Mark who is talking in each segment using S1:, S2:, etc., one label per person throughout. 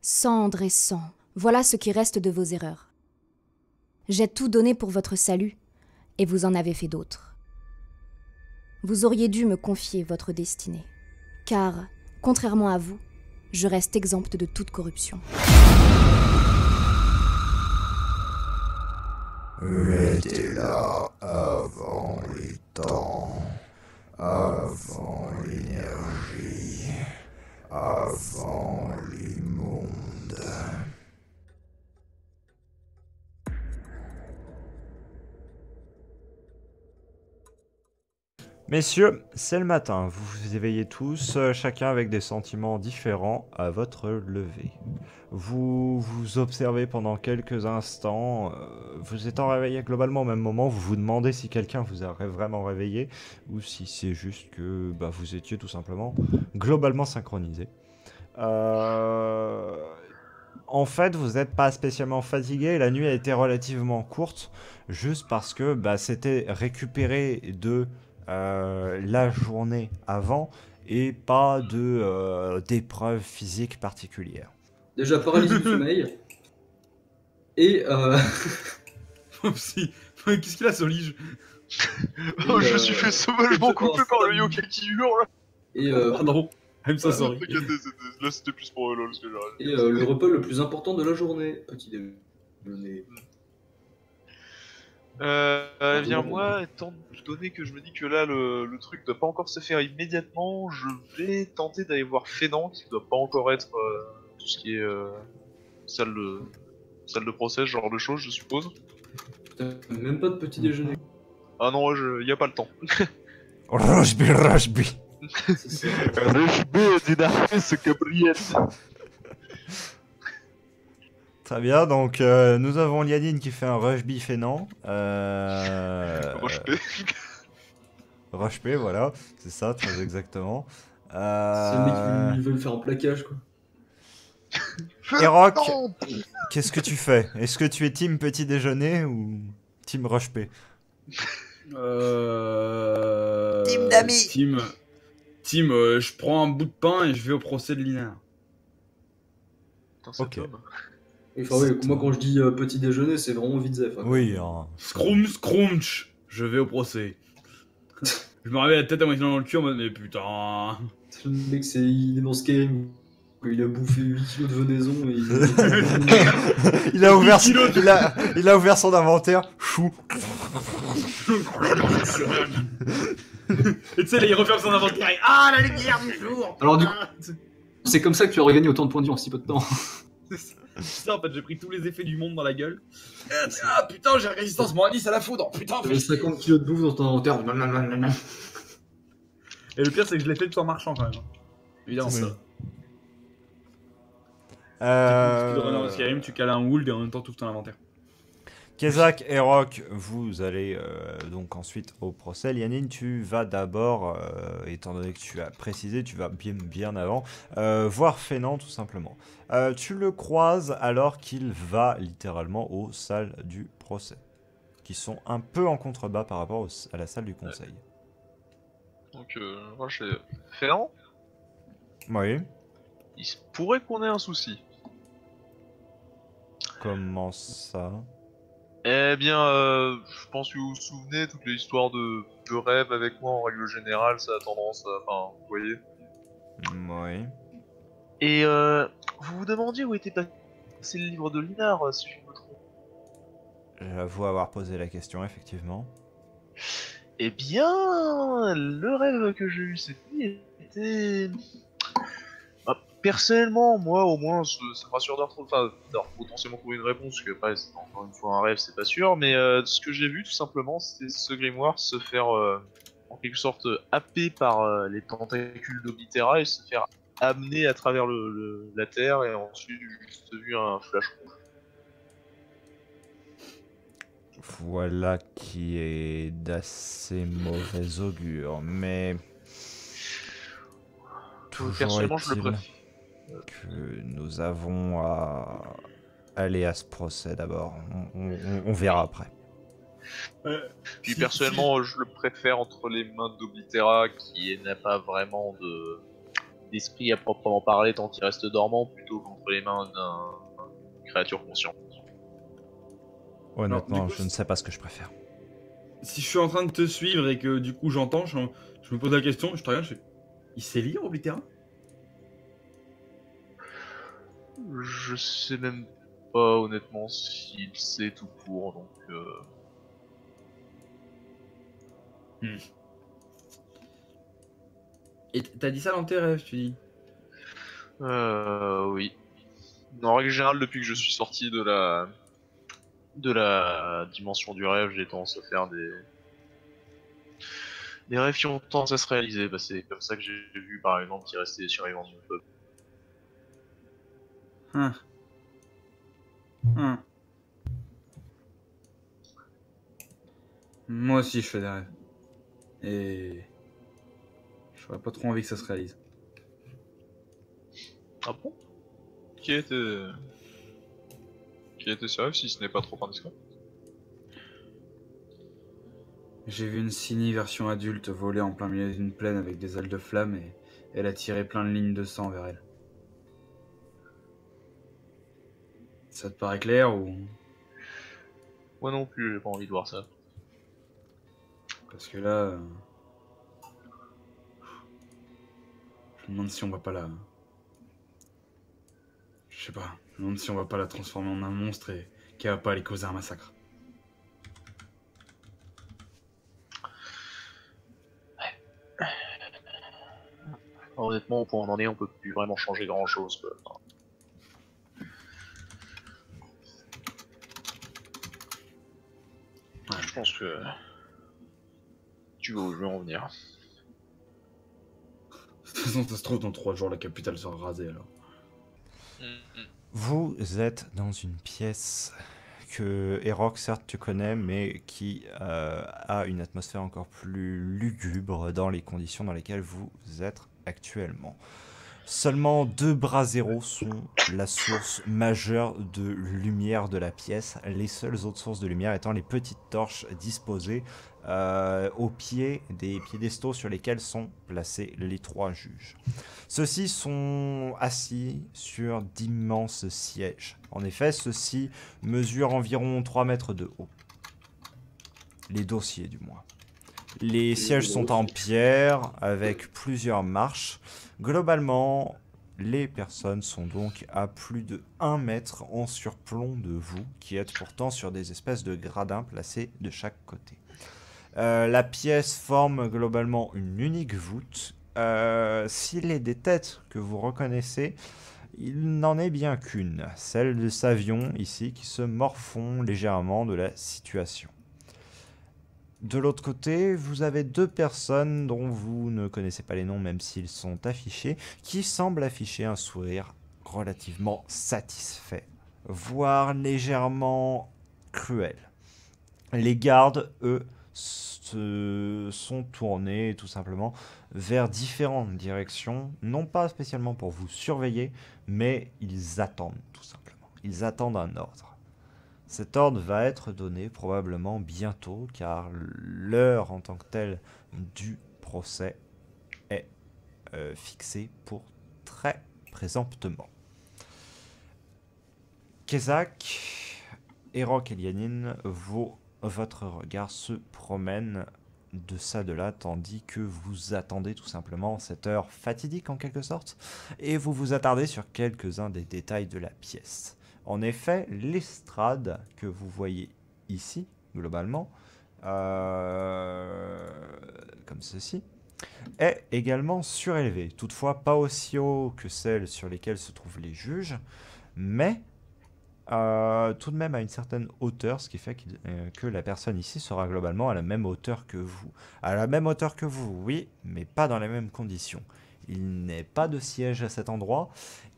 S1: Cendre et sang, voilà ce qui reste de vos erreurs. J'ai tout donné pour votre salut, et vous en avez fait d'autres. Vous auriez dû me confier votre destinée, car, contrairement à vous, je reste exempte de toute corruption.
S2: J'étais là avant les temps, avant l'énergie, avant les mondes.
S3: Messieurs, c'est le matin, vous vous éveillez tous, chacun avec des sentiments différents à votre lever. Vous vous observez pendant quelques instants, vous étant réveillé globalement au même moment, vous vous demandez si quelqu'un vous a vraiment réveillé, ou si c'est juste que vous étiez tout simplement globalement synchronisé. En fait, vous n'êtes pas spécialement fatigué, la nuit a été relativement courte, juste parce que c'était récupéré de la journée avant et pas d'épreuves physiques particulières.
S4: Déjà paralysie du sommeil. Et
S5: Si. Qu'est-ce qu'il a, ce lige?
S6: Oh, je suis fait sauvagement coupé par le yokai qui hurle.
S4: Et
S5: Pardon. I'm so sorry.
S6: Là, c'était plus pour LOL, ce que j'ai
S4: et le repas le plus important de la journée. Petit déjeuner.
S6: Bien moi, étant donné que je me dis que là le truc doit pas encore se faire immédiatement, je vais tenter d'aller voir Fénant qui doit pas encore être tout ce qui est salle de procès, ce genre de choses, je suppose.
S4: Putain, même pas de petit déjeuner.
S6: Ah non, y a pas le temps.
S3: Rushby.
S4: C'est ça.
S3: Très bien, donc nous avons Lianine qui fait un Rushby fainéant. Rushby, voilà, c'est ça, très exactement.
S4: C'est le mec qui veut le faire en plaquage, quoi.
S3: Erok, qu'est-ce que tu fais? Est-ce que tu es team petit déjeuner ou team Rushby?
S7: Team d'amis.
S5: Team, je prends un bout de pain et je vais au procès de Lina.
S3: Ok.
S4: Enfin, oui, moi quand je dis petit déjeuner, c'est vraiment vite zef. Hein.
S3: Oui.
S5: Scrumch, je vais au procès. Je me réveille la tête à moitié dans le cul en mode mais putain.
S4: Le mec, il est dans Skyrim. Il a bouffé 8 kilos de venaison et
S3: il a ouvert son inventaire. Chou.
S5: Et tu sais, là, il referme son inventaire et ah, la lumière du jour.
S4: Alors du coup, c'est comme ça que tu aurais gagné autant de points de vie en si peu de temps.
S5: C'est ça, en fait, j'ai pris tous les effets du monde dans la gueule. Ah putain, j'ai résistance moins 10 à la foudre. Putain,
S4: T'avais 50 kilos de bouffe dans ton inventaire.
S5: Et le pire, c'est que je l'ai fait tout en marchant quand même. Évidemment,
S3: C'est
S5: ça. Tu runner Skyrim, tu cales un wool et en même temps tu ouvres ton inventaire.
S3: Kezak et Rock, vous allez donc ensuite au procès. Lianine, tu vas d'abord, étant donné que tu as précisé, tu vas bien avant, voir Fénant tout simplement. Tu le croises alors qu'il va littéralement aux salles du procès, qui sont un peu en contrebas par rapport à la salle du conseil.
S6: Donc moi je fais Fénant,
S3: Oui.
S6: il se pourrait qu'on ait un souci.
S3: Comment ça?
S6: Eh bien, je pense que vous vous souvenez, toute l'histoire de rêve avec moi, en règle générale, ça a tendance à... Enfin, vous voyez.
S3: Oui.
S6: Et vous vous demandiez où était passé le livre de Linard, si je ne me trompe.
S3: J'avoue avoir posé la question, effectivement.
S6: Eh bien, le rêve que j'ai eu cette nuit était... Personnellement, moi au moins, ça me rassure d'avoir potentiellement trouvé une réponse, parce que après, c'est encore une fois un rêve, c'est pas sûr, mais ce que j'ai vu tout simplement, c'était ce grimoire se faire en quelque sorte happer par les tentacules d'Oblitera et se faire amener à travers la terre, et ensuite j'ai juste vu un flash rouge.
S3: Voilà qui est d'assez mauvais augure, mais...
S6: Personnellement, je le préfère.
S3: Que nous avons à aller à ce procès d'abord. On verra après.
S6: Puis personnellement, je le préfère entre les mains d'Oblitera, qui n'a pas vraiment d'esprit à proprement parler tant qu'il reste dormant plutôt qu'entre les mains d'une créature consciente.
S3: Honnêtement,
S5: Alors, du coup,
S3: je ne sais pas ce que je préfère.
S5: Si je suis en train de te suivre et que du coup j'entends, je me pose la question, je te regarde, je fais... Il sait lire, Oblitera?
S6: Je sais même pas honnêtement s'il sait tout court, donc
S5: Et t'as dit ça dans tes rêves, tu dis?
S6: oui. En règle générale, depuis que je suis sorti de la dimension du rêve, j'ai tendance à faire des rêves qui ont tendance à se réaliser. Bah, c'est comme ça que j'ai vu par exemple qu'il restait des survivants du peuple.
S5: Moi aussi je fais des rêves. Et... j'aurais pas trop envie que ça se réalise.
S6: Ah bon? Qui était ce rêve si ce n'est pas trop indiscret?
S5: J'ai vu une Cini version adulte voler en plein milieu d'une plaine avec des ailes de flamme et elle a tiré plein de lignes de sang vers elle. Ça te paraît clair ou...
S6: Moi non plus, j'ai pas envie de voir ça.
S5: Parce que là... je me demande si on va pas la... je sais pas, je me demande si on va pas la transformer en un monstre et qu'elle va pas aller causer un massacre.
S6: Alors, honnêtement, au point où on en est, on peut plus vraiment changer grand chose, quoi. Enfin, je pense que tu vois où je veux en venir.
S5: De toute façon, ça se trouve, dans 3 jours, la capitale sera rasée alors.
S3: Vous êtes dans une pièce que Erok, certes, tu connais, mais qui a une atmosphère encore plus lugubre dans les conditions dans lesquelles vous êtes actuellement. Seulement 2 braseros sont la source majeure de lumière de la pièce, les seules autres sources de lumière étant les petites torches disposées au pied des piédestaux sur lesquels sont placés les 3 juges. Ceux-ci sont assis sur d'immenses sièges. En effet, ceux-ci mesurent environ 3 mètres de haut. Les dossiers, du moins. Les sièges sont en pierre avec plusieurs marches. Globalement, les personnes sont donc à plus de 1 mètre en surplomb de vous, qui êtes pourtant sur des espèces de gradins placés de chaque côté. La pièce forme globalement une unique voûte. S'il est des têtes que vous reconnaissez, il n'en est bien qu'une, celle de Savion ici, qui se morfond légèrement de la situation. De l'autre côté, vous avez 2 personnes dont vous ne connaissez pas les noms, même s'ils sont affichés, qui semblent afficher un sourire relativement satisfait, voire légèrement cruel. Les gardes, eux, se sont tournés tout simplement vers différentes directions, non pas spécialement pour vous surveiller, mais ils attendent tout simplement. Ils attendent un ordre. Cet ordre va être donné probablement bientôt, car l'heure en tant que telle du procès est fixée pour très présomptement. Kezak, Erok et Lianine, votre regard se promène de ça de là, tandis que vous attendez tout simplement cette heure fatidique en quelque sorte, et vous vous attardez sur quelques-uns des détails de la pièce. En effet, l'estrade que vous voyez ici, globalement, comme ceci, est également surélevée. Toutefois, pas aussi haut que celle sur lesquelles se trouvent les juges, mais tout de même à une certaine hauteur, ce qui fait que la personne ici sera globalement à la même hauteur que vous. À la même hauteur que vous, oui, mais pas dans les mêmes conditions. Il n'est pas de siège à cet endroit.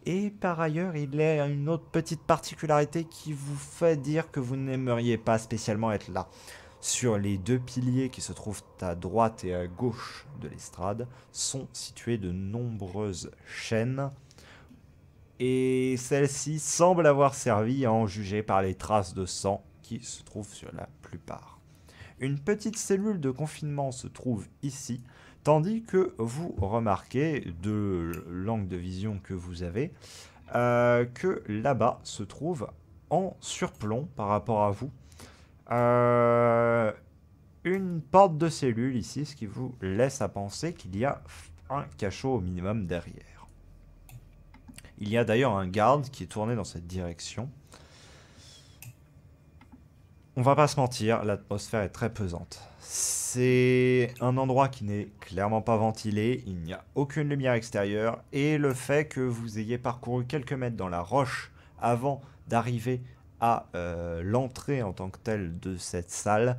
S3: Et par ailleurs, il y a une autre petite particularité qui vous fait dire que vous n'aimeriez pas spécialement être là. Sur les 2 piliers qui se trouvent à droite et à gauche de l'estrade sont situées de nombreuses chaînes. Et celles-ci semblent avoir servi à en juger par les traces de sang qui se trouvent sur la plupart. Une petite cellule de confinement se trouve ici, Tandis que vous remarquez, de l'angle de vision que vous avez, que là-bas se trouve en surplomb par rapport à vous une porte de cellule ici, ce qui vous laisse à penser qu'il y a un cachot au minimum derrière. Il y a d'ailleurs un garde qui est tourné dans cette direction. On va pas se mentir, l'atmosphère est très pesante. C'est un endroit qui n'est clairement pas ventilé, il n'y a aucune lumière extérieure, et le fait que vous ayez parcouru quelques mètres dans la roche avant d'arriver à l'entrée en tant que telle de cette salle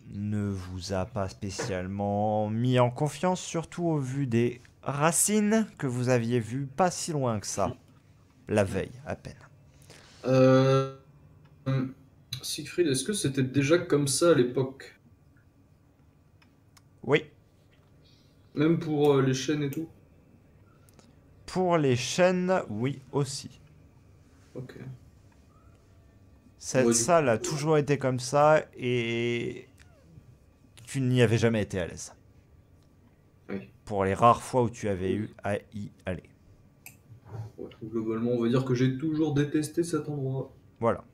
S3: ne vous a pas spécialement mis en confiance, surtout au vu des racines que vous aviez vues pas si loin que ça, la veille à peine.
S4: Siegfried, est-ce que c'était déjà comme ça à l'époque?
S3: Oui.
S4: Même pour les chaînes et tout?
S3: Pour les chaînes, oui aussi.
S4: Ok.
S3: Cette salle a toujours été comme ça et tu n'y avais jamais été à l'aise.
S4: Oui.
S3: Pour les rares fois où tu avais eu à y aller.
S4: Ouais, globalement, on va dire que j'ai toujours détesté cet endroit.
S3: Voilà.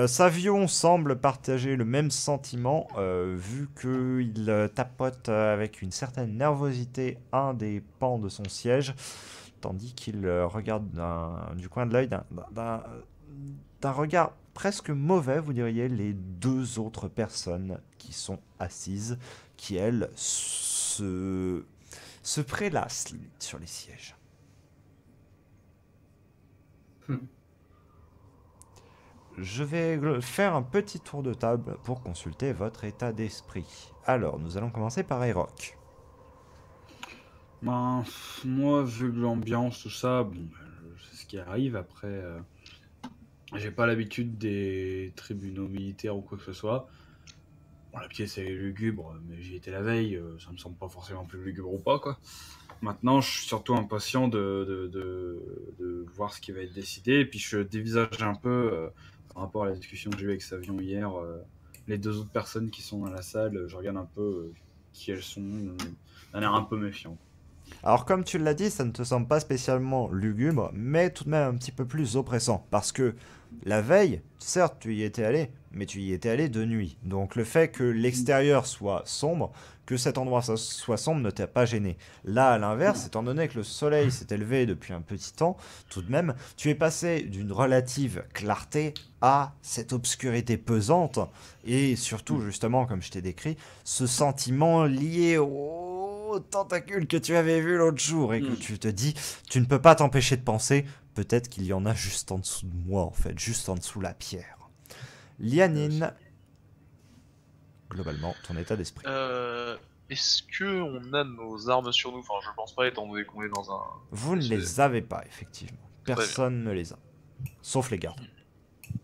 S3: Savion semble partager le même sentiment, vu qu'il tapote avec une certaine nervosité un des pans de son siège, tandis qu'il regarde du coin de l'œil d'un regard presque mauvais, vous diriez, les deux autres personnes qui sont assises, qui elles se prélassent limite sur les sièges. Je vais faire un petit tour de table pour consulter votre état d'esprit. Alors, nous allons commencer par Eroc.
S5: Ben, moi, vu l'ambiance, tout ça, bon, je sais ce qui arrive. Après, j'ai pas l'habitude des tribunaux militaires ou quoi que ce soit. Bon, la pièce est lugubre, mais j'y étais la veille, ça me semble pas forcément plus lugubre ou pas, quoi. Maintenant, je suis surtout impatient de voir ce qui va être décidé, et puis je dévisage un peu, par rapport à la discussion que j'ai eue avec Savion hier, les deux autres personnes qui sont dans la salle, je regarde un peu qui elles sont, d'un air un peu méfiant.
S3: Alors, comme tu l'as dit, ça ne te semble pas spécialement lugubre, mais tout de même un petit peu plus oppressant. Parce que la veille, certes, tu y étais allé, mais tu y étais allé de nuit. Donc le fait que l'extérieur soit sombre, que cet endroit soit sombre ne t'a pas gêné. Là, à l'inverse, étant donné que le soleil s'est élevé depuis un petit temps, tout de même, tu es passé d'une relative clarté à cette obscurité pesante, et surtout, justement, comme je t'ai décrit, ce sentiment lié au tentacule que tu avais vu l'autre jour, et que tu te dis, tu ne peux pas t'empêcher de penser, peut-être qu'il y en a juste en dessous de moi, en fait, juste en dessous la pierre. Lianine, globalement, ton état d'esprit.
S6: Est-ce que on a nos armes sur nous? Enfin, je pense pas, étant donné qu'on est dans un...
S3: Vous ne les avez pas, effectivement. Personne ne les a. Sauf les gardes.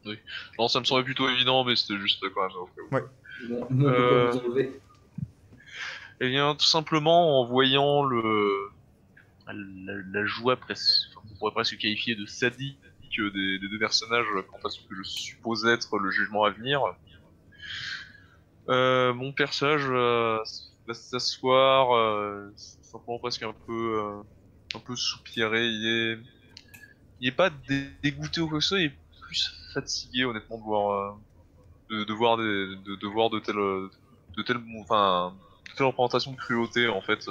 S6: Oui. Non, ça me semblait plutôt évident, mais c'était juste quand même...
S3: Ouais.
S4: Bon, on peut pas vous enlever.
S6: Eh bien, tout simplement, en voyant la joie presque... Enfin, on pourrait presque qualifier de sadique des deux personnages quant à ce que je suppose être le jugement à venir, mon personnage va s'asseoir, simplement presque un peu soupiré. Il est pas dégoûté ou quoi que ce soit, il est plus fatigué honnêtement de voir de telles représentations de cruauté en fait.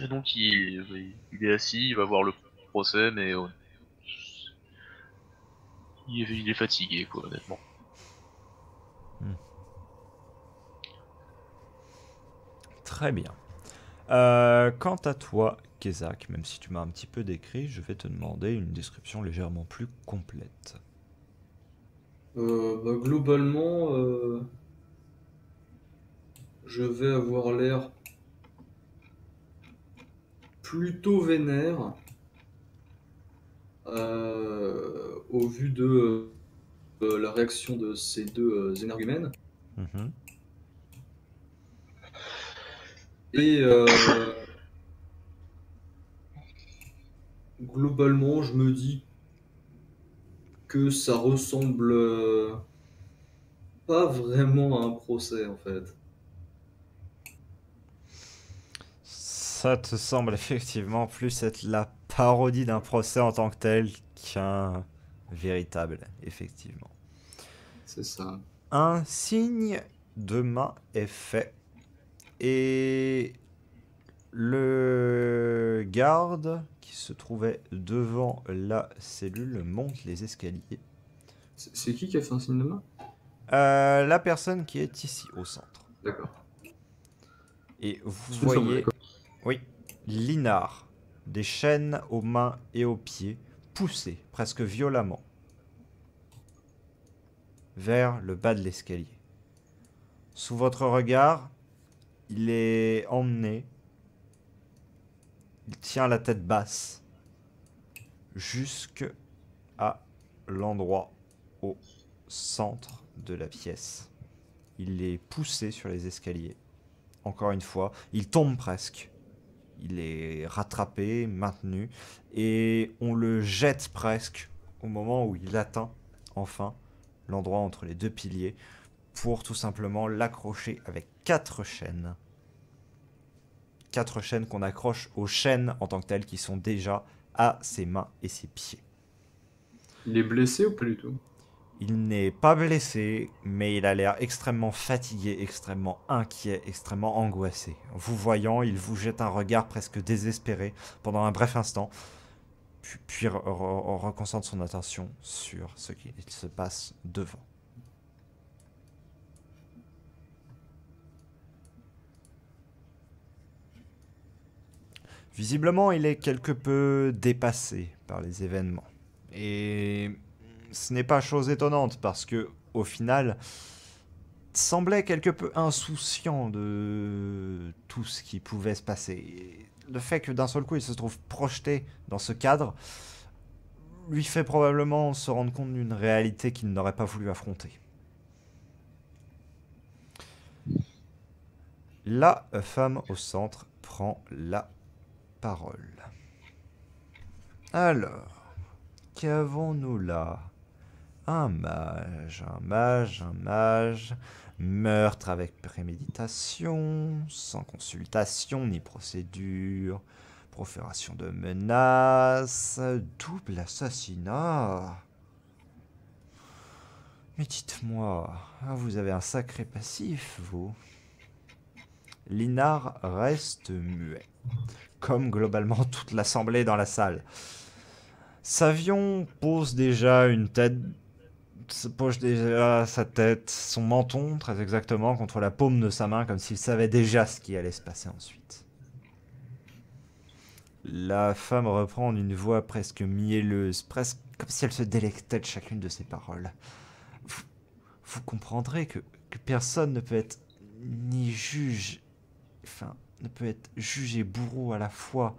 S6: Et donc il est assis, il va voir le procès, mais il est fatigué quoi honnêtement.
S3: Très bien. Quant à toi, Kezak, même si tu m'as un petit peu décrit, je vais te demander une description légèrement plus complète.
S4: Globalement, je vais avoir l'air plutôt vénère au vu de la réaction de ces deux énergumènes. Et globalement, je me dis que ça ressemble pas vraiment à un procès en fait.
S3: Ça te semble effectivement plus être la parodie d'un procès en tant que tel qu'un véritable, effectivement.
S4: C'est ça.
S3: Un signe de main est fait et le garde qui se trouvait devant la cellule monte les escaliers.
S4: C'est qui a fait un signe de main?
S3: La personne qui est ici au centre.
S4: D'accord.
S3: Et vous
S4: Il me semble,
S3: voyez,
S4: d'accord.
S3: oui, Linar, des chaînes aux mains et aux pieds, poussées presque violemment vers le bas de l'escalier. Sous votre regard, il est emmené, il tient la tête basse jusque à l'endroit au centre de la pièce. Il est poussé sur les escaliers. Encore une fois, il tombe presque. Il est rattrapé, maintenu, et on le jette presque au moment où il atteint enfin l'endroit entre les deux piliers pour tout simplement l'accrocher avec 4 chaînes. 4 chaînes qu'on accroche aux chaînes en tant que telles qui sont déjà à ses mains et ses pieds.
S4: Il est blessé ou pas du tout?
S3: Il n'est pas blessé, mais il a l'air extrêmement fatigué, extrêmement inquiet, extrêmement angoissé. Vous voyant, il vous jette un regard presque désespéré pendant un bref instant, puis reconcentre son attention sur ce qu'il se passe devant. Visiblement, il est quelque peu dépassé par les événements. Et ce n'est pas chose étonnante parce que, au final, semblait quelque peu insouciant de tout ce qui pouvait se passer. Et le fait que d'un seul coup il se trouve projeté dans ce cadre lui fait probablement se rendre compte d'une réalité qu'il n'aurait pas voulu affronter. La femme au centre prend la parole. Alors, qu'avons-nous là ? Un mage, un mage, un mage, meurtre avec préméditation, sans consultation ni procédure, profération de menaces, double assassinat. Mais dites-moi, vous avez un sacré passif, vous. Linar reste muet, comme globalement toute l'assemblée dans la salle. Savion pose déjà sa tête, son menton, très exactement, contre la paume de sa main, comme s'il savait déjà ce qui allait se passer ensuite. La femme reprend d'une voix presque mielleuse, presque comme si elle se délectait de chacune de ses paroles. Vous comprendrez que personne ne peut être ni juge, ne peut être juge et bourreau à la fois,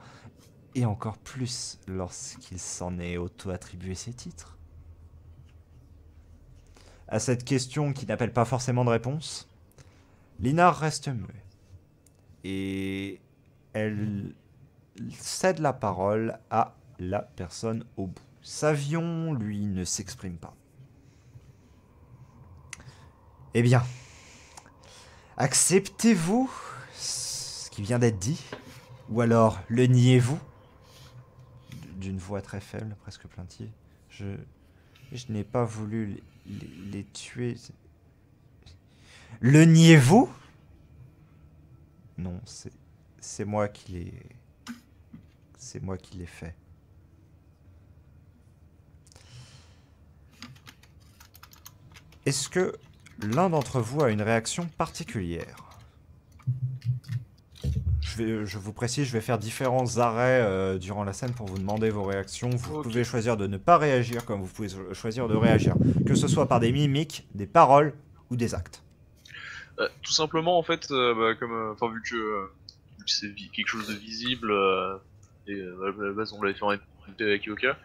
S3: et encore plus lorsqu'il s'en est auto-attribué ses titres. À cette question qui n'appelle pas forcément de réponse, Linar reste muet. Et elle cède la parole à la personne au bout. Savion, lui, ne s'exprime pas. Eh bien, acceptez-vous ce qui vient d'être dit? Ou alors le niez-vous? D'une voix très faible, presque plaintive. Je n'ai pas voulu les tuer. Le niez-vous? Non, c'est moi qui l'ai... C'est moi qui l'ai fait. Est-ce que l'un d'entre vous a une réaction particulière? Je vous précise, je vais faire différents arrêts durant la scène pour vous demander vos réactions. Vous pouvez choisir de ne pas réagir comme vous pouvez choisir de réagir. Que ce soit par des mimiques, des paroles ou des actes.
S6: Tout simplement, en fait, vu que c'est quelque chose de visible, et à la base on l'avait fait en répété avec Yoka,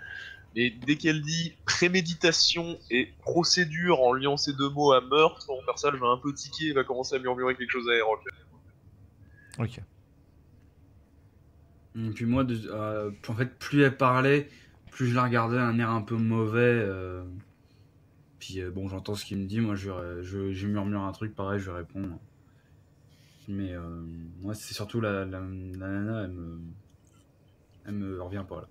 S6: mais dès qu'elle dit préméditation et procédure en liant ces deux mots à meurtre, mon personnage va un peu tiquer et va commencer à murmurer quelque chose à Erok.
S3: Ok.
S5: Et puis moi, en fait, plus elle parlait, plus je la regardais un air un peu mauvais. Puis bon, j'entends ce qu'il me dit, moi je murmure un truc pareil, je réponds. Mais moi, c'est surtout la nana, elle me revient pas là.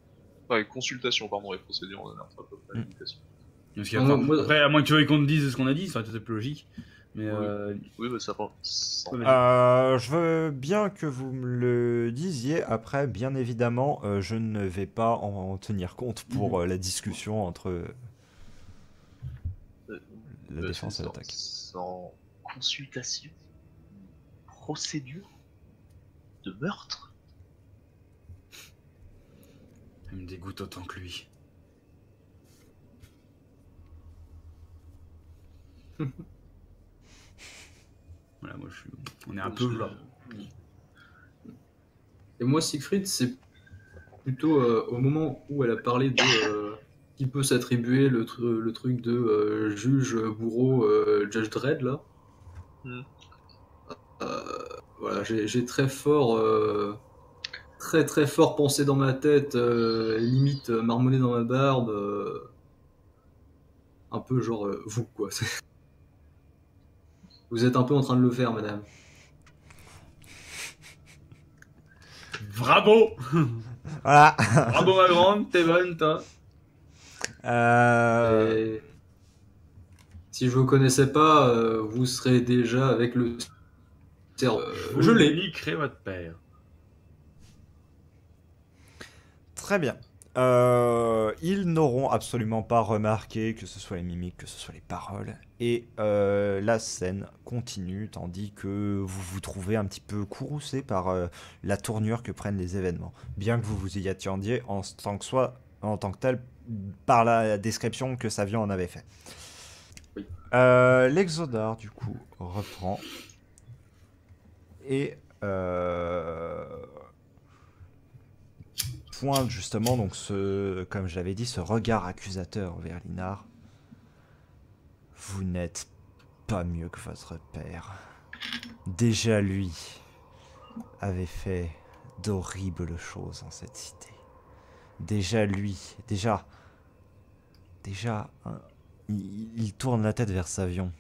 S6: Ouais, consultation, pardon, et procédure, on a un peu près l'invitation.
S5: Parce
S7: Moi,
S5: après, à moins que tu veuilles qu'on te dise ce qu'on a dit, ça aurait été plus logique. Mais
S6: Oui, bah ça prend.
S5: ouais, vas-y.
S3: Je veux bien que vous me le disiez. Après, bien évidemment, je ne vais pas en tenir compte pour la discussion entre la défense et l'attaque.
S6: Sans consultation, procédure de meurtre.
S5: Elle me dégoûte autant que lui. Voilà, moi on est un peu là.
S4: Et moi, Siegfried, c'est plutôt au moment où elle a parlé de qui peut s'attribuer le truc de juge, bourreau, Judge Dredd, là.
S6: Hmm.
S4: Voilà, j'ai très fort, très fort pensé dans ma tête, limite marmonné dans ma barbe. Un peu genre vous, quoi. Vous êtes un peu en train de le faire, madame.
S5: Bravo.
S3: Voilà.
S5: Bravo ma grande, t'es bonne toi.
S4: Et si je vous connaissais pas, vous serez déjà avec le cerveau. Je l'ai.
S5: Niquerai votre père.
S3: Très bien. Ils n'auront absolument pas remarqué que ce soit les mimiques, que ce soit les paroles. Et la scène continue, tandis que vous vous trouvez un petit peu courroucé par la tournure que prennent les événements. Bien que vous vous y attendiez en tant que tel, par la description que Savion en avait fait.
S4: Oui.
S3: L'Exodar, du coup, reprend. Et pointe justement donc comme je l'avais dit, ce regard accusateur vers Linar. Vous n'êtes pas mieux que votre père. Déjà lui avait fait d'horribles choses en cette cité. Déjà lui, il tourne la tête vers Savion.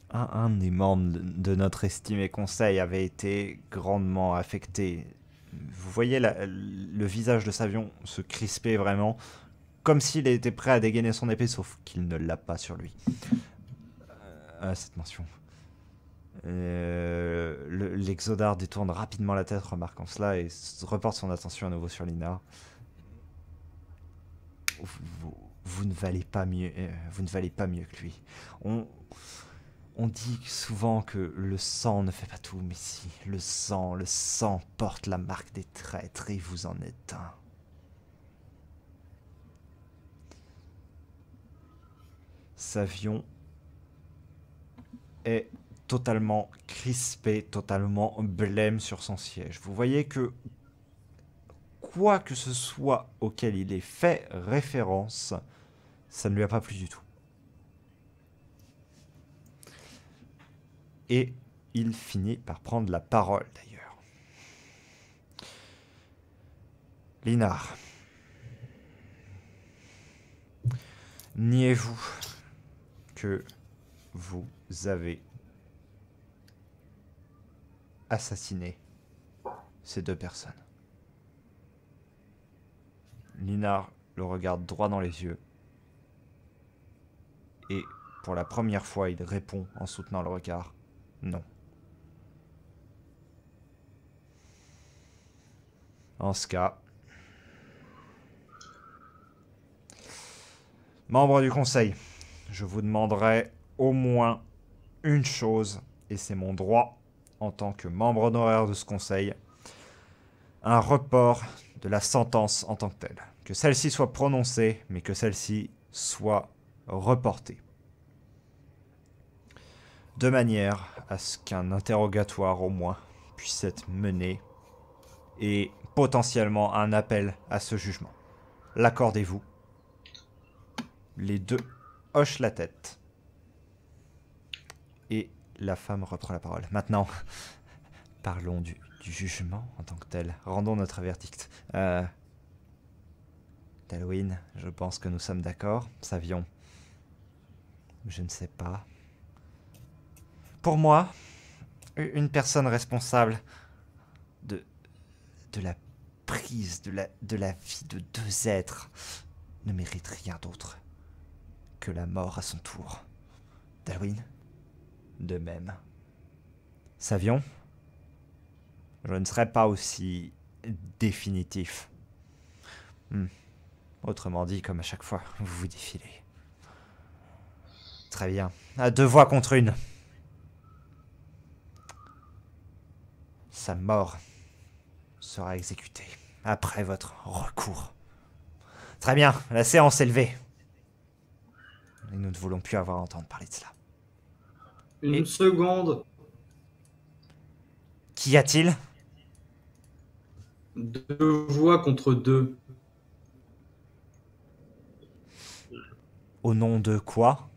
S3: Un des membres de notre estimé conseil avait été grandement affecté. Vous voyez le visage de Savion se crisper vraiment, comme s'il était prêt à dégainer son épée, sauf qu'il ne l'a pas sur lui. Cette mention. L'Exodar détourne rapidement la tête, remarquant cela, et reporte son attention à nouveau sur Linar. Vous ne valez pas mieux, vous ne valez pas mieux que lui. On dit souvent que le sang ne fait pas tout, mais si, le sang porte la marque des traîtres et vous en êtes un. Savion est totalement crispé, totalement blême sur son siège. Vous voyez que quoi que ce soit auquel il ait fait référence, ça ne lui a pas plu du tout. Et il finit par prendre la parole, d'ailleurs. Linar, niez-vous que vous avez assassiné ces deux personnes? Linar le regarde droit dans les yeux. Et pour la première fois, il répond en soutenant le regard. Non. En ce cas, membre du conseil, je vous demanderai au moins une chose, et c'est mon droit en tant que membre honoraire de ce conseil, un report de la sentence en tant que telle. Que celle-ci soit prononcée, mais que celle-ci soit reportée. De manière à ce qu'un interrogatoire au moins puisse être mené et potentiellement un appel à ce jugement. L'accordez-vous? Les deux hochent la tête. Et la femme reprend la parole. Maintenant, parlons du jugement en tant que tel. Rendons notre verdict. Talwyn, je pense que nous sommes d'accord. Savion, je ne sais pas. Pour moi, une personne responsable de la prise de la vie de deux êtres ne mérite rien d'autre que la mort à son tour. Darwin, de même. Savions, je ne serais pas aussi définitif. Autrement dit, comme à chaque fois, vous vous défilez. Très bien. À 2 voix contre 1. Sa mort sera exécutée après votre recours. Très bien, la séance est levée. Et nous ne voulons plus avoir à entendre parler de cela.
S4: Une seconde.
S3: Qu'y a-t-il?
S4: 2 voix contre 2.
S3: Au nom de quoi?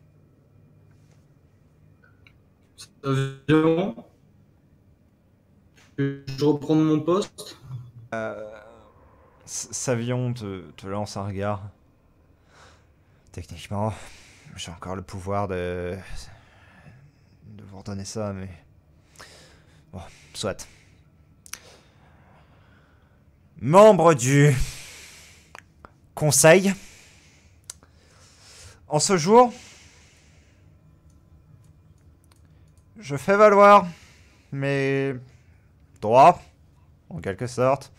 S4: Savion. Je reprends mon poste.
S3: Savion te lance un regard. Techniquement, j'ai encore le pouvoir de vous redonner ça, mais... Bon, soit. Membre du Conseil, en ce jour, je fais valoir mes droits, en quelque sorte,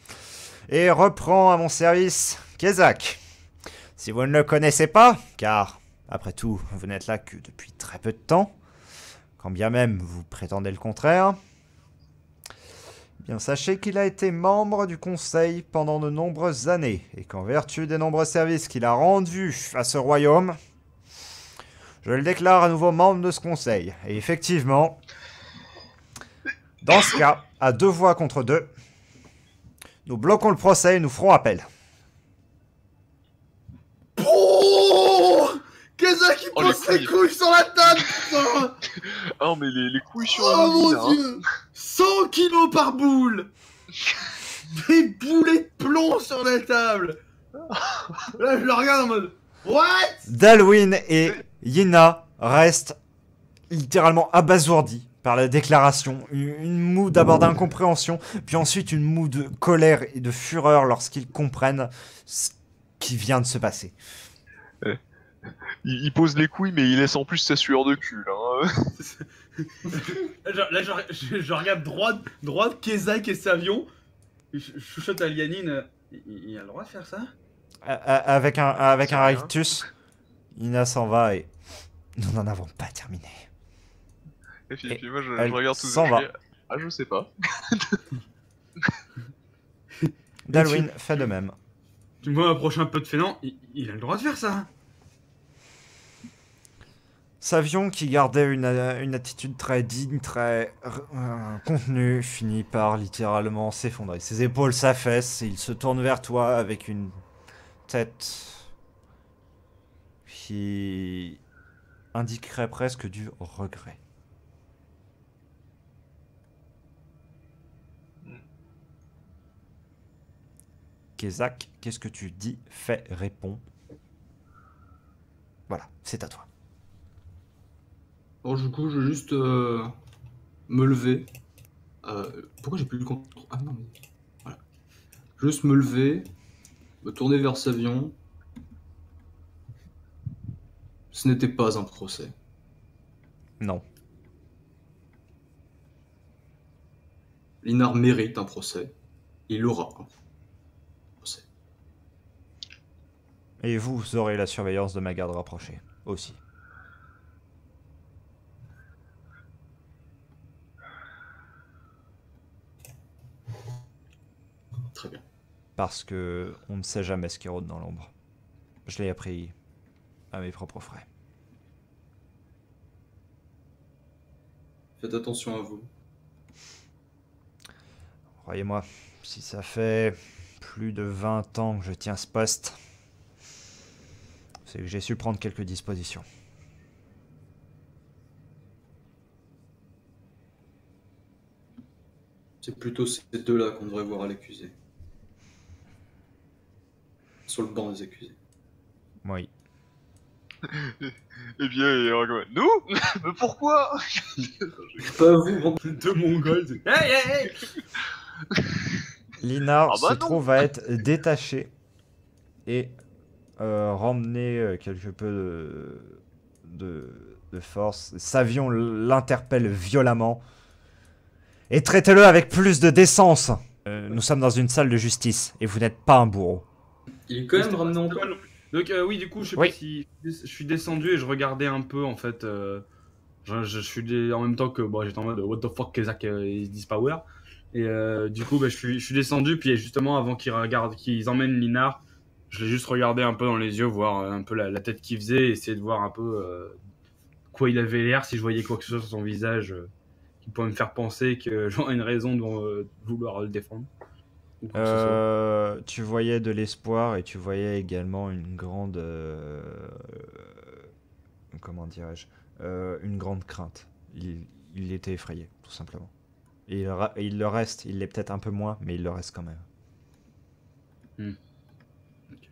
S3: et reprends à mon service Kezak. Si vous ne le connaissez pas, car, après tout, vous n'êtes là que depuis très peu de temps, quand bien même vous prétendez le contraire, eh bien sachez qu'il a été membre du Conseil pendant de nombreuses années, et qu'en vertu des nombreux services qu'il a rendus à ce royaume, je le déclare à nouveau membre de ce Conseil. Et effectivement, dans ce cas, à 2 voix contre 2, nous bloquons le procès et nous ferons appel.
S5: Oh, Keza qui
S6: Oh,
S5: pose
S6: les
S5: ses couilles sur la table, putain.
S6: Ah non, mais les couilles sur
S5: Oh
S6: la
S5: mon
S6: mine, hein.
S5: dieu, 100 kilos par boule. Des boulets de plomb sur la table. Là, je le regarde en mode... What?
S3: Dalwin et Yina restent littéralement abasourdis par la déclaration, une moue d'abord d'incompréhension, puis ensuite une moue de colère et de fureur lorsqu'ils comprennent ce qui vient de se passer.
S6: Il pose les couilles, mais il laisse en plus sa sueur de cul, hein.
S5: Là, je regarde droit de Kezak et Savion. Je chuchote à Lianine. Il a le droit de faire ça?
S3: Avec un
S6: rien.
S3: rictus, Yina s'en va et nous n'en avons pas terminé.
S6: Et puis moi, je
S3: elle
S6: regarde tout
S3: s'en
S6: ça.
S3: va.
S6: Je dis, ah, je sais pas.
S3: Dalwin fait de même.
S5: Tu me vois approcher un peu de Félan, il a le droit de faire ça.
S3: Savion, qui gardait une attitude très digne, très contenue, finit par littéralement s'effondrer. Ses épaules s'affaissent et il se tourne vers toi avec une tête qui indiquerait presque du regret. Kezak, qu'est-ce que tu dis, fais, réponds. Voilà, c'est à toi.
S4: Bon, du coup, je vais juste me lever. Pourquoi j'ai plus le contrôle? Ah non, mais... Voilà. Juste me lever, me tourner vers Savion. Ce n'était pas un procès.
S3: Non.
S4: Linar mérite un procès. Il aura un procès.
S3: Et vous aurez la surveillance de ma garde rapprochée, aussi.
S4: Très bien.
S3: Parce que on ne sait jamais ce qui rôde dans l'ombre. Je l'ai appris à mes propres frais.
S4: Faites attention à vous.
S3: Croyez-moi, si ça fait plus de 20 ans que je tiens ce poste, c'est que j'ai su prendre quelques dispositions.
S4: C'est plutôt ces deux-là qu'on devrait voir à l'accusé. Sur le banc des accusés.
S3: Oui.
S6: Eh bien, et nous? Mais pourquoi?
S4: Pas vous,
S5: De Mongols. Hey, hey, hey.
S3: Linar
S6: Ah bah
S3: se
S6: non.
S3: trouve à être détaché et ramener quelque peu de force. Savion l'interpelle violemment. Et traitez-le avec plus de décence. Nous sommes dans une salle de justice et vous n'êtes pas un bourreau.
S4: Il est quand même ramené en temps.
S5: Donc oui, du coup, je sais
S3: Oui.
S5: pas si je suis descendu et je regardais un peu en fait. Je suis en même temps que bon, j'étais en mode what the fuck Kezak is this power. Et du coup, je suis descendu puis justement avant qu'ils emmènent Linar, je l'ai juste regardé un peu dans les yeux, voir un peu la tête qu'il faisait, essayer de voir un peu quoi il avait l'air, si je voyais quoi que ce soit sur son visage qui pourrait me faire penser que j'aurais une raison de vouloir le défendre. Ou quoi que ce soit.
S3: Tu voyais de l'espoir et tu voyais également une grande... comment dirais-je une grande crainte. Il était effrayé, tout simplement. Et il le reste, il l'est peut-être un peu moins, mais il le reste quand même.
S5: Okay.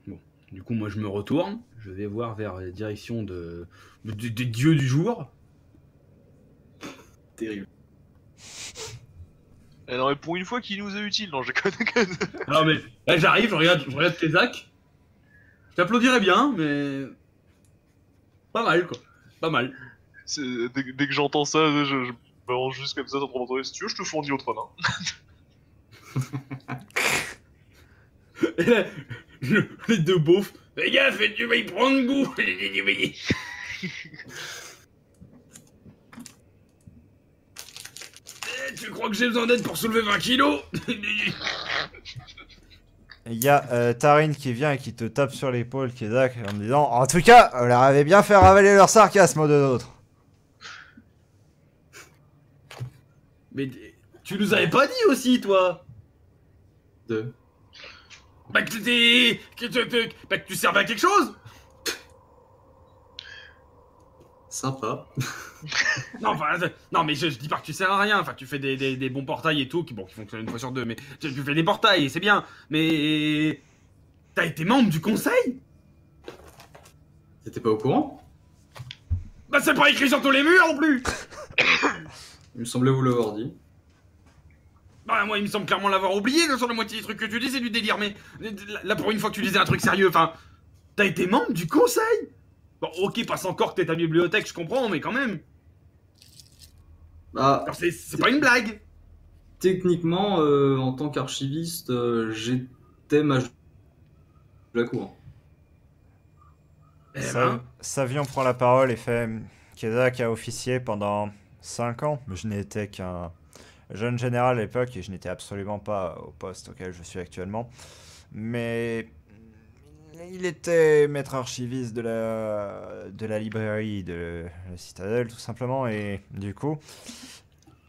S5: Bon, du coup, moi je me retourne, je vais voir vers la direction des dieux du jour.
S4: Terrible.
S6: Eh non, mais pour une fois qu'il nous est utile, non, je connais.
S5: Non mais là j'arrive, je regarde Kezak. Je t'applaudirais bien, mais pas mal quoi, pas mal.
S6: Dès que j'entends ça, je balance juste comme ça sans trop m'entendre. Si tu veux, je te fournis autre main.
S5: Et là, les deux beaufs, fais gaffe, tu vas y prendre goût. Tu crois que j'ai besoin d'aide pour soulever 20 kilos?
S3: Il y a Tarin qui vient et qui te tape sur l'épaule, Kezak, en me disant « En tout cas, on leur avait bien fait ravaler leur sarcasme aux deux autres. »
S5: Mais tu nous avais pas dit aussi, toi? Bah que tu servais à quelque chose?
S4: Sympa.
S5: Non, mais je dis pas que tu sers à rien. Enfin, tu fais des bons portails et tout, qui fonctionnent une fois sur deux. Mais tu fais des portails, c'est bien. Mais t'as été membre du conseil?
S4: T'étais pas au courant?
S5: Bah, c'est pas écrit sur tous les murs non plus.
S4: Il me semblait vous l'avoir dit.
S5: Bah, moi, il me semble clairement l'avoir oublié. Sur la moitié des trucs que tu dis, c'est du délire. Mais là, pour une fois que tu disais un truc sérieux, enfin, t'as été membre du conseil? Bon, ok, passe encore que t'es ta bibliothèque, je comprends, mais quand même.
S4: Bah,
S5: Alors, c'est pas une blague.
S4: techniquement, en tant qu'archiviste, j'étais mage de la cour.
S3: Savion prend la parole et fait « Kezak a officié pendant 5 ans. Je n'étais qu'un jeune général à l'époque et je n'étais absolument pas au poste auquel je suis actuellement. Mais il était maître archiviste de la librairie de la Citadelle, tout simplement. Et du coup,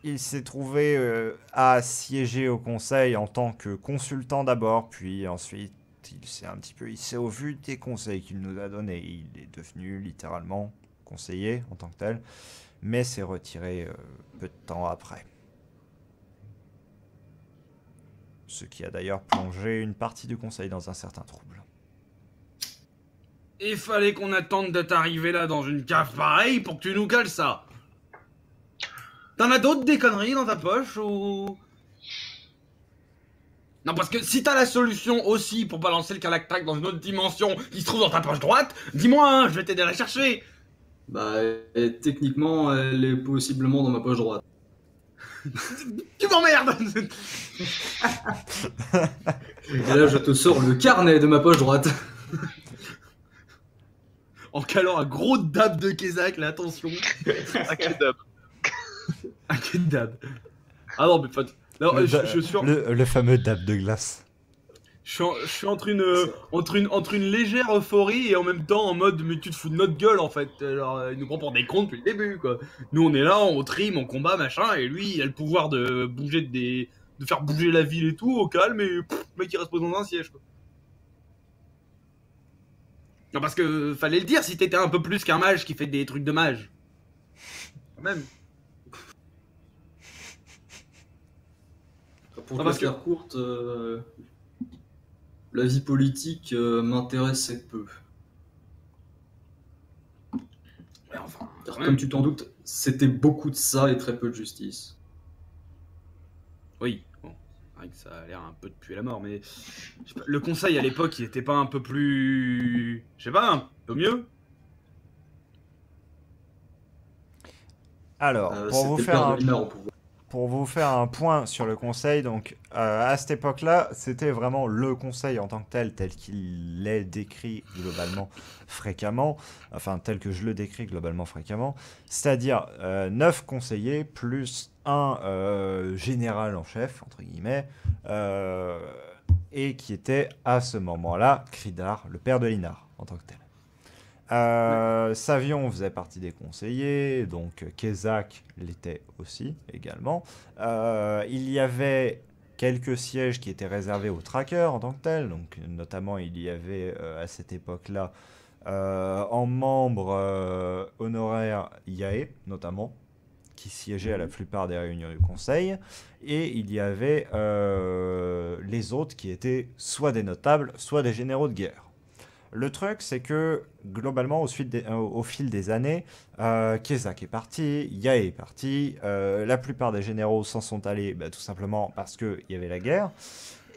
S3: il s'est trouvé à siéger au conseil en tant que consultant d'abord, puis ensuite il s'est un petit peu hissé au vu des conseils qu'il nous a donnés. Il est devenu littéralement conseiller en tant que tel, mais s'est retiré peu de temps après. Ce qui a d'ailleurs plongé une partie du conseil dans un certain trouble.
S5: Il fallait qu'on attende de t'arriver là dans une cave pareille pour que tu nous cales ça. T'en as d'autres des conneries dans ta poche ou... Non, parce que si t'as la solution aussi pour balancer le Calactac dans une autre dimension qui se trouve dans ta poche droite, dis-moi, hein, je vais t'aider à la chercher.
S4: Bah, techniquement, elle est possiblement dans ma poche droite.
S5: Tu m'emmerdes.
S4: Et là, je te sors le carnet de ma poche droite.
S5: En calant un gros dab de Kezak, là, attention.
S6: Un kebab.
S5: Un dab. Ah non, mais pas... Non, je suis
S3: le fameux dab de glace.
S5: Je suis entre une légère euphorie et en même temps en mode mais tu te fous de notre gueule en fait. Alors il nous prend pour des cons depuis le début quoi. Nous on est là, on trime, on combat machin et lui il a le pouvoir de faire bouger la ville et tout au calme et le mec il reste posé dans un siège quoi. Non parce que fallait le dire si t'étais un peu plus qu'un mage qui fait des trucs de mage. Quand même.
S4: Pour
S5: Non,
S4: te la
S5: parce que-
S4: faire courte, la vie politique m'intéressait peu.
S5: Mais enfin,
S4: Car
S5: quand même.
S4: comme tu t'en doutes, c'était beaucoup de ça et très peu de justice.
S5: Oui, bon, c'est vrai que ça a l'air un peu de puer la mort, mais je sais pas, le conseil à l'époque, il était pas un peu plus, je sais pas, un peu mieux.
S3: Alors,
S4: C'était le père de Lina au pouvoir.
S3: pour vous faire un point sur le conseil, donc à cette époque-là, c'était vraiment le conseil en tant que tel qu'il est décrit globalement fréquemment, enfin tel que je le décris globalement fréquemment, c'est-à-dire 9 conseillers plus un général en chef, entre guillemets, et qui était à ce moment-là Cridar, le père de Linar en tant que tel. Savion faisait partie des conseillers, donc Kezak l'était aussi également. Il y avait quelques sièges qui étaient réservés aux trackers en tant que tels, donc notamment il y avait à cette époque-là en membre honoraire Yae notamment, qui siégeait à la plupart des réunions du conseil, et il y avait les autres qui étaient soit des notables, soit des généraux de guerre. Le truc, c'est que globalement, au fil des années, Kezak est parti, Yae est parti, la plupart des généraux s'en sont allés tout simplement parce qu'il y avait la guerre.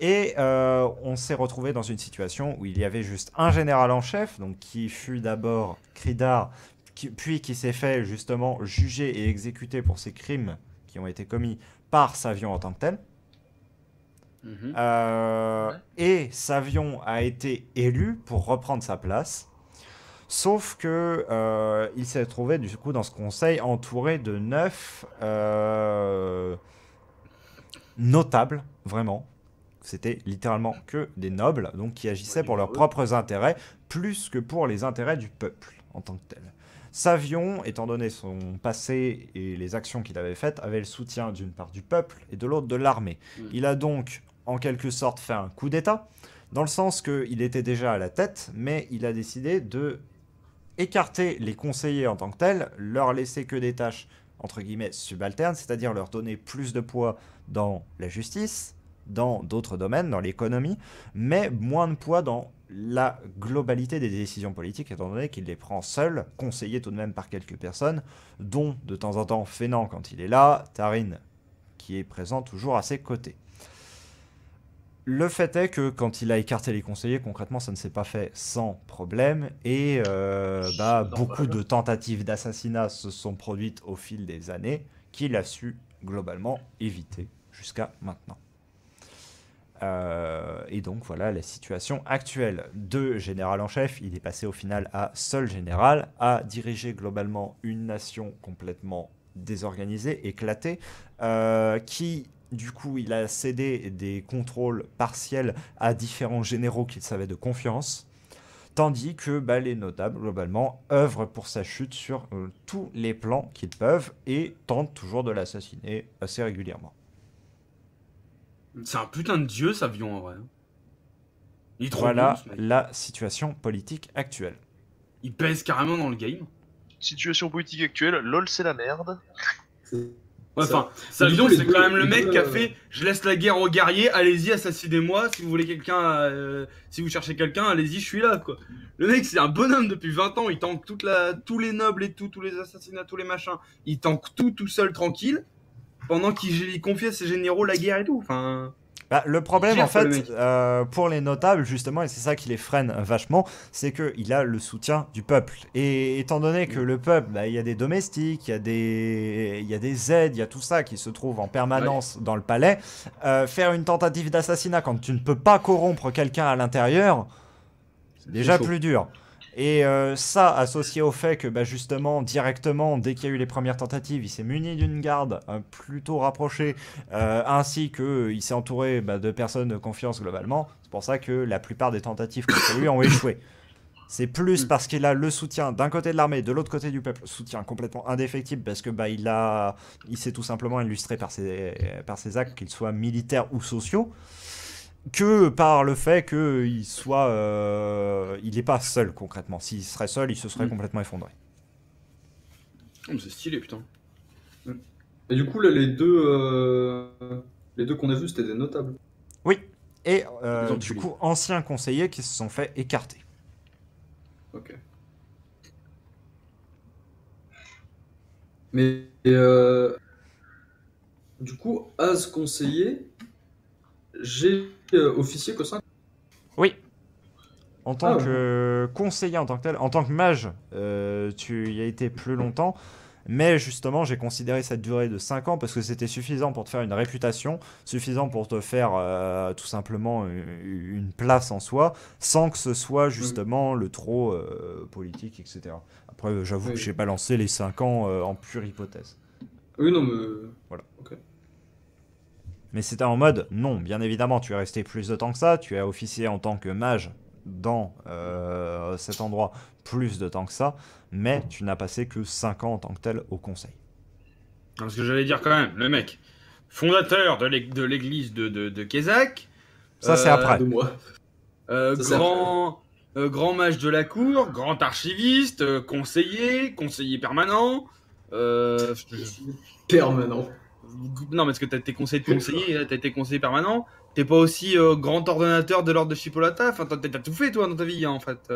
S3: Et on s'est retrouvé dans une situation où il y avait juste un général en chef, donc qui fut d'abord Cridar, puis qui s'est fait justement juger et exécuter pour ses crimes qui ont été commis par Savion en tant que tel. Et Savion a été élu pour reprendre sa place. Sauf que il s'est trouvé du coup dans ce conseil entouré de 9 notables, vraiment. C'était littéralement que des nobles, donc qui agissaient pour leurs propres intérêts, plus que pour les intérêts du peuple en tant que tel. Savion, étant donné son passé et les actions qu'il avait faites, avait le soutien d'une part du peuple et de l'autre de l'armée. Il a donc en quelque sorte fait un coup d'État, dans le sens qu'il était déjà à la tête, mais il a décidé de écarter les conseillers en tant que tels, leur laisser que des tâches entre guillemets subalternes, c'est-à-dire leur donner plus de poids dans la justice, dans d'autres domaines, dans l'économie, mais moins de poids dans la globalité des décisions politiques, étant donné qu'il les prend seul, conseillé tout de même par quelques personnes, dont de temps en temps Fénant quand il est là, Tarin qui est présent toujours à ses côtés. Le fait est que quand il a écarté les conseillers, concrètement, ça ne s'est pas fait sans problème. Et beaucoup de tentatives d'assassinat se sont produites au fil des années, qu'il a su globalement éviter jusqu'à maintenant. Et donc voilà la situation actuelle. De général en chef, il est passé au final à seul général, à diriger globalement une nation complètement désorganisée, éclatée, qui... Du coup, il a cédé des contrôles partiels à différents généraux qu'il savait de confiance, tandis que les notables, globalement, œuvrent pour sa chute sur tous les plans qu'ils peuvent et tentent toujours de l'assassiner assez régulièrement.
S5: C'est un putain de dieu, Savion, en vrai. Il est trop
S3: Voilà
S5: bon, ce mec.
S3: la situation politique actuelle.
S5: Il pèse carrément dans le game.
S6: Situation politique actuelle, lol c'est la merde.
S5: Ouais, enfin, Savion, c'est quand même le mec qui a fait « Je laisse la guerre aux guerriers, allez-y, assassinez-moi, si vous voulez quelqu'un, si vous cherchez quelqu'un, allez-y, je suis là, quoi. » Le mec, c'est un bonhomme depuis 20 ans, il tank tous les nobles et tout, tous les assassinats, tous les machins. Il tank tout seul, tranquille, pendant qu'il confie à ses généraux la guerre et tout, enfin...
S3: Le problème, en fait, pour les notables, justement, et c'est ça qui les freine vachement, c'est qu'il a le soutien du peuple. Et étant donné que le peuple, il y a des domestiques, il y a des aides, il y a tout ça qui se trouve en permanence dans le palais, faire une tentative d'assassinat quand tu ne peux pas corrompre quelqu'un à l'intérieur, c'est déjà plus dur. Et ça, associé au fait que justement, directement, dès qu'il y a eu les premières tentatives, il s'est muni d'une garde plutôt rapprochée, ainsi qu'il s'est entouré de personnes de confiance globalement. C'est pour ça que la plupart des tentatives contre lui ont échoué. C'est plus parce qu'il a le soutien d'un côté de l'armée, de l'autre côté du peuple, soutien complètement indéfectible, parce que il s'est tout simplement illustré par ses actes, qu'ils soient militaires ou sociaux, que par le fait qu'il soit... il n'est pas seul, concrètement. S'il serait seul, il se serait complètement effondré.
S5: Oh, c'est stylé, putain.
S4: Et du coup, là, les deux qu'on a vus, c'était des notables.
S3: Oui, et du coup, anciens conseillers qui se sont fait écarter.
S4: Ok. Mais du coup, as conseiller, j'ai officier Cossin.
S3: Oui. En tant
S4: Ah,
S3: que conseiller en tant que tel, en tant que mage, tu y as été plus longtemps. Mais justement, j'ai considéré cette durée de 5 ans parce que c'était suffisant pour te faire une réputation, suffisant pour te faire tout simplement une place en soi, sans que ce soit justement le trop politique, etc. Après, j'avoue que
S4: oui.
S3: j'ai balancé les 5 ans en pure hypothèse.
S4: Oui, non, mais.
S3: Voilà.
S4: Ok.
S3: Mais c'était en mode, non, bien évidemment, tu es resté plus de temps que ça, tu as officié en tant que mage dans cet endroit plus de temps que ça, mais tu n'as passé que 5 ans en tant que tel au conseil.
S5: Parce que j'allais dire quand même, le mec, fondateur de l'église de Kézak,
S3: Ça, c'est après.
S4: De moi. Ça, c'est
S5: grand mage de la cour, grand archiviste, conseiller permanent.
S4: Permanent.
S5: Non, mais est-ce que t'as été conseiller de conseiller, là, t'as été conseiller permanent. T'es pas aussi grand ordonnateur de l'ordre de Chipolata. Enfin, t'as tout fait, toi, dans ta vie, hein, en fait.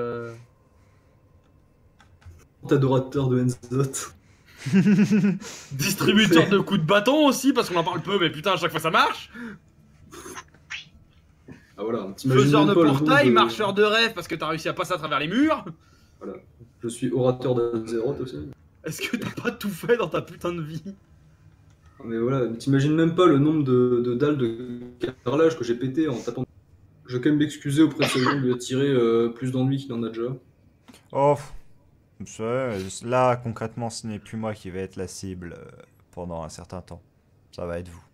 S4: Adorateur de Enzot.
S5: Distributeur de coups de bâton aussi, parce qu'on en parle peu, mais putain, à chaque fois ça marche.
S4: Ah voilà, t'imagines
S5: Faiseur de
S4: même pas le nombre
S5: portail, marcheur de rêve, parce que t'as réussi à passer à travers les murs.
S4: Voilà. Je suis orateur d'Azeroth aussi.
S5: Est-ce que t'as pas tout fait dans ta putain de vie?
S4: Mais voilà, t'imagines même pas le nombre de dalles de carrelage que j'ai pété en tapant. Je vais quand même m'excuser auprès de ces gens de lui attirer plus d'ennuis qu'il en a déjà.
S3: Oh, là, concrètement, ce n'est plus moi qui vais être la cible pendant un certain temps. Ça va être vous.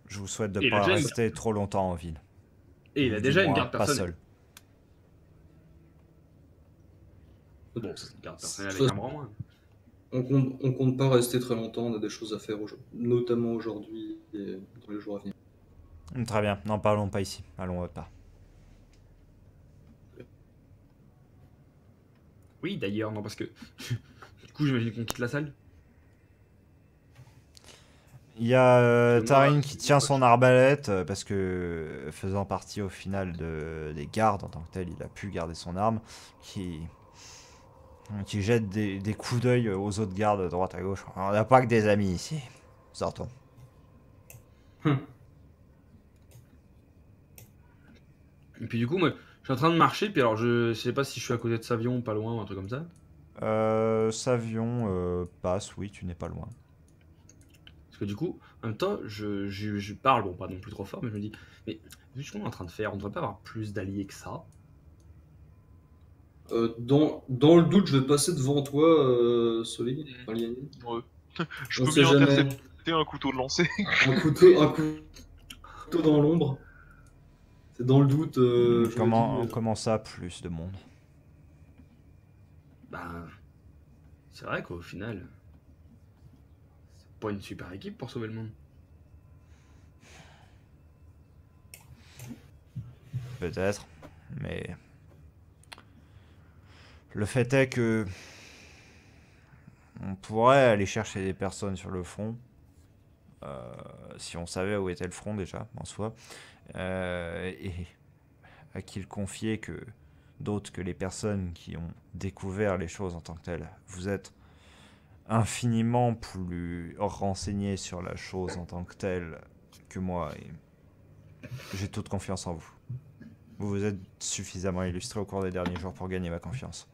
S3: Je vous souhaite de ne
S5: Et
S3: pas
S5: le Jen-
S3: rester trop longtemps en ville.
S5: Et il a
S3: Du
S5: déjà une
S3: moins,
S5: garde
S3: pas
S5: personnelle.
S3: seul.
S5: Bon, c'est une garde personnelle avec un bras moins.
S4: On compte pas rester très longtemps, on a des choses à faire, notamment aujourd'hui et dans les jours à venir.
S3: Très bien, n'en parlons pas ici. Allons autre part.
S5: Oui, d'ailleurs, non, parce que. Du coup, j'imagine qu'on quitte la salle.
S3: Il y a
S5: Parce que moi,
S3: Tarim qui tient son arbalète parce que faisant partie au final des gardes en tant que tel, il a pu garder son arme, qui jette des coups d'œil aux autres gardes de droite à gauche. On n'a pas que des amis ici. Sortons.
S5: Et puis du coup, moi, je suis en train de marcher, puis alors je sais pas si je suis à côté de Savion, pas loin, ou un truc comme ça.
S3: Savion passe, oui, tu n'es pas loin.
S5: Parce que du coup, en même temps, je parle, bon, pas non plus trop fort, mais je me dis, mais vu ce qu'on est en train de faire, on devrait pas avoir plus d'alliés que ça.
S4: Dans le doute, je vais passer devant toi, Solide. Enfin, Liani.
S6: Ouais. Je
S4: On
S6: peux
S4: sait
S6: bien
S4: jamais.
S6: intercepter un couteau de lancer.
S4: Un couteau dans l'ombre. C'est dans le doute. je me dis,
S3: Comment ça, plus de monde?
S5: Ben, c'est vrai qu'au final, c'est pas une super équipe pour sauver le monde.
S3: Peut-être, mais le fait est que on pourrait aller chercher des personnes sur le front, si on savait où était le front déjà, en soi, et à qui le confier que d'autres que les personnes qui ont découvert les choses en tant que telles. Vous êtes infiniment plus renseigné sur la chose en tant que telle que moi, et j'ai toute confiance en vous. Vous vous êtes suffisamment illustré au cours des derniers jours pour gagner ma confiance.